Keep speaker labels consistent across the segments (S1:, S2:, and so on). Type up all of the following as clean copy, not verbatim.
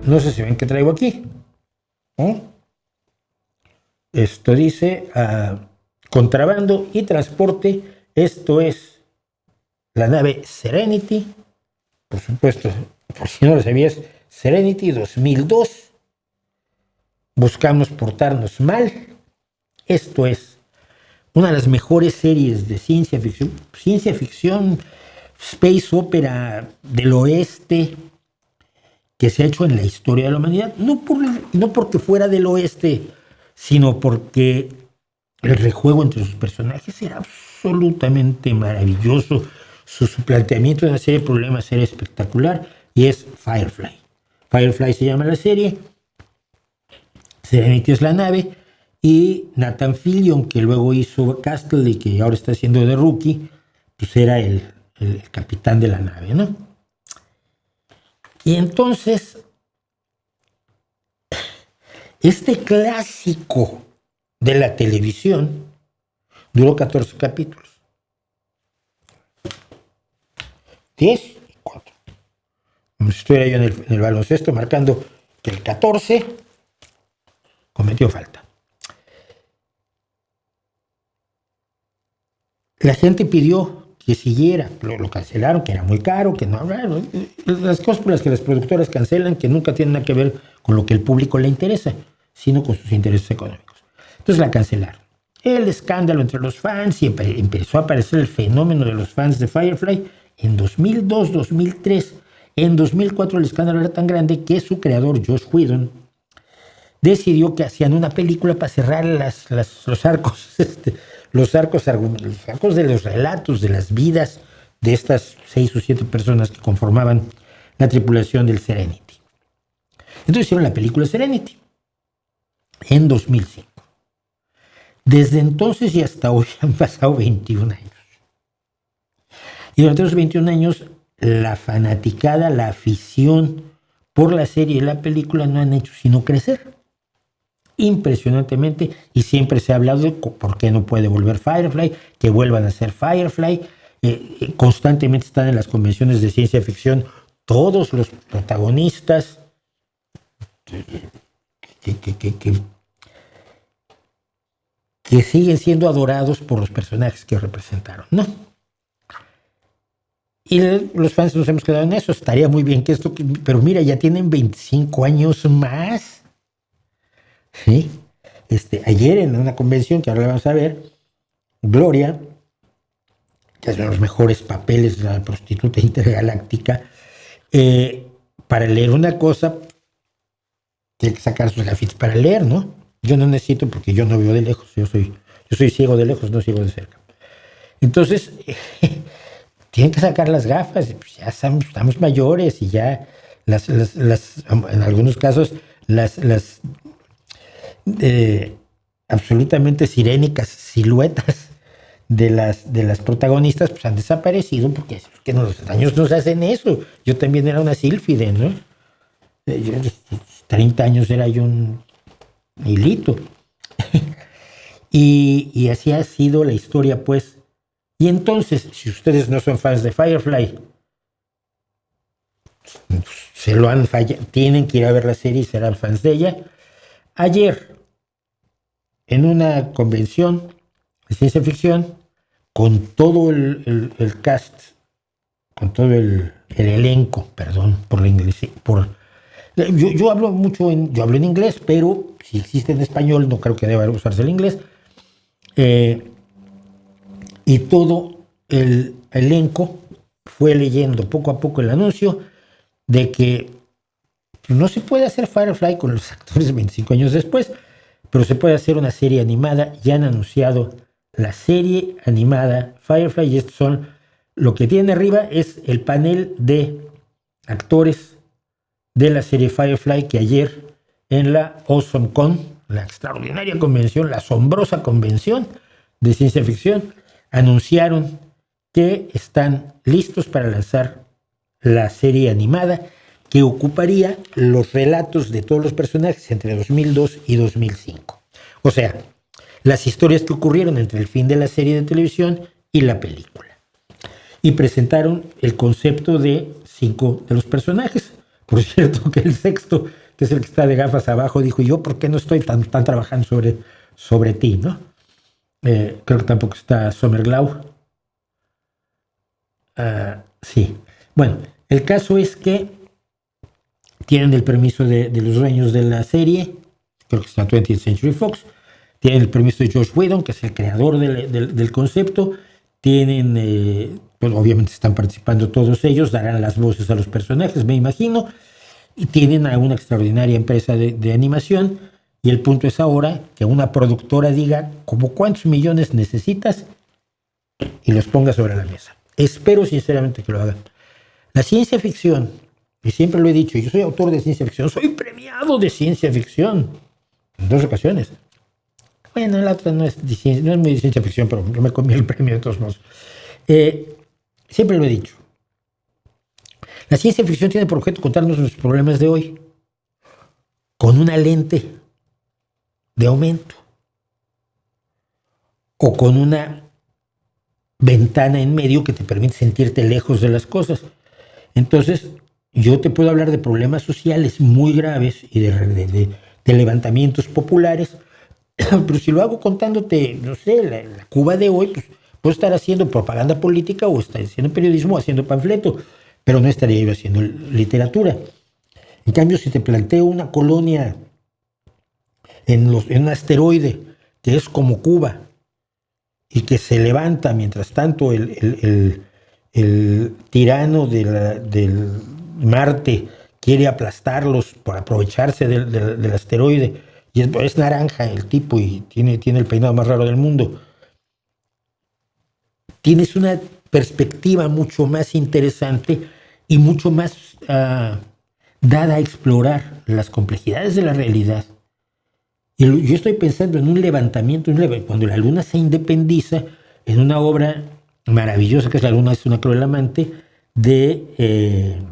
S1: no sé si ven que traigo aquí. Esto dice contrabando y transporte. Esto es la nave Serenity. Por supuesto, por si no lo sabías, Serenity 2002. Buscamos portarnos mal. Esto es una de las mejores series de ciencia ficción, space opera del oeste que se ha hecho en la historia de la humanidad. No porque fuera del oeste, sino porque el rejuego entre sus personajes era absolutamente maravilloso. Su planteamiento de una serie de problemas era espectacular y es Firefly. Firefly se llama la serie, Serenity es la nave, y Nathan Fillion, que luego hizo Castle y que ahora está haciendo de Rookie, pues era el capitán de la nave, ¿no? Y entonces, este clásico de la televisión duró 14 capítulos. 10 y 4. Como si estuviera yo en el baloncesto marcando que el 14 cometió falta. La gente pidió que siguiera, lo cancelaron, que era muy caro, que no, las cosas por las que las productoras cancelan, que nunca tienen nada que ver con lo que el público le interesa, sino con sus intereses económicos. Entonces la cancelaron. El escándalo entre los fans, y empezó a aparecer el fenómeno de los fans de Firefly en 2002, 2003. En 2004 el escándalo era tan grande que su creador, Joss Whedon, decidió que hacían una película para cerrar los arcos de los relatos, de las vidas de estas 6 o 7 personas que conformaban la tripulación del Serenity. Entonces hicieron la película Serenity en 2005. Desde entonces y hasta hoy han pasado 21 años. Y durante esos 21 años, la fanaticada, la afición por la serie y la película no han hecho sino crecer impresionantemente, y siempre se ha hablado de por qué no puede volver Firefly, que vuelvan a ser Firefly. Constantemente están en las convenciones de ciencia ficción todos los protagonistas que siguen siendo adorados por los personajes que representaron, ¿no? Y los fans nos hemos quedado en eso. Estaría muy bien que esto, pero mira, ya tienen 25 años más. ¿Sí? Ayer en una convención que ahora la vamos a ver, Gloria, que es uno de los mejores papeles de la prostituta intergaláctica, para leer una cosa tiene que sacar sus gafitas para leer, ¿no? Yo no necesito, porque yo no veo de lejos, yo soy ciego de lejos, no ciego de cerca. Entonces tienen que sacar las gafas, pues ya estamos mayores, y ya en algunos casos las absolutamente sirénicas siluetas de las protagonistas pues han desaparecido, porque los años nos hacen eso. Yo también era una sílfide, ¿no? Yo, 30 años era yo un hilito. y así ha sido la historia, pues. Y entonces, si ustedes no son fans de Firefly, se lo han fallado, tienen que ir a ver la serie y serán fans de ella. Ayer, en una convención de ciencia ficción, con todo el cast, con todo el elenco, perdón por la inglés, yo hablo en inglés, pero si existe en español no creo que deba usarse el inglés, y todo el elenco fue leyendo poco a poco el anuncio de que no se puede hacer Firefly con los actores 25 años después, pero se puede hacer una serie animada. Ya han anunciado la serie animada Firefly, y estos son, lo que tienen arriba es el panel de actores de la serie Firefly, que ayer en la AwesomeCon, la extraordinaria convención, la asombrosa convención de ciencia ficción, anunciaron que están listos para lanzar la serie animada que ocuparía los relatos de todos los personajes entre 2002 y 2005. O sea, las historias que ocurrieron entre el fin de la serie de televisión y la película. Y presentaron el concepto de 5 de los personajes. Por cierto, que el sexto, que es el que está de gafas abajo, dijo, yo, ¿por qué no estoy tan trabajando sobre ti, ¿no? Creo que tampoco está Somerglau. Sí. Bueno, el caso es que tienen el permiso de los dueños de la serie, creo que está 20th Century Fox, tienen el permiso de Joss Whedon, que es el creador del concepto, tienen, pues obviamente están participando todos ellos, darán las voces a los personajes, me imagino, y tienen a una extraordinaria empresa de animación, y el punto es ahora que una productora diga como cuántos millones necesitas y los ponga sobre la mesa. Espero sinceramente que lo hagan. La ciencia ficción, y siempre lo he dicho, yo soy autor de ciencia ficción, soy premiado de ciencia ficción en 2 ocasiones. Bueno, la otra no es muy de ciencia ficción, pero yo me comí el premio de todos modos. Siempre lo he dicho. La ciencia ficción tiene por objeto contarnos los problemas de hoy con una lente de aumento o con una ventana en medio que te permite sentirte lejos de las cosas. Entonces, yo te puedo hablar de problemas sociales muy graves y de levantamientos populares, pero si lo hago contándote, no sé, la Cuba de hoy, pues puedo estar haciendo propaganda política o estar haciendo periodismo o haciendo panfleto, pero no estaría yo haciendo literatura. En cambio, si te planteo una colonia en un asteroide que es como Cuba y que se levanta mientras tanto el tirano del Marte quiere aplastarlos por aprovecharse del asteroide, y es naranja el tipo y tiene el peinado más raro del mundo, tienes una perspectiva mucho más interesante y mucho más dada a explorar las complejidades de la realidad. Y yo estoy pensando en un levantamiento, cuando la luna se independiza, en una obra maravillosa que es La luna es una cruel amante, de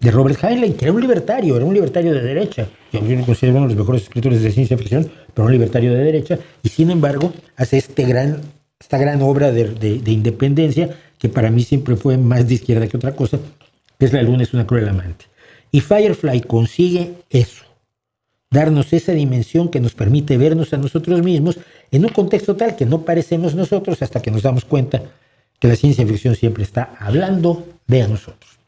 S1: Robert Heinlein, que era un libertario de derecha. Yo lo considero uno de los mejores escritores de ciencia ficción, pero un libertario de derecha, y sin embargo hace esta gran obra de independencia, que para mí siempre fue más de izquierda que otra cosa, que es La luna es una cruel amante. Y Firefly consigue eso, darnos esa dimensión que nos permite vernos a nosotros mismos en un contexto tal que no parecemos nosotros hasta que nos damos cuenta que la ciencia ficción siempre está hablando de a nosotros.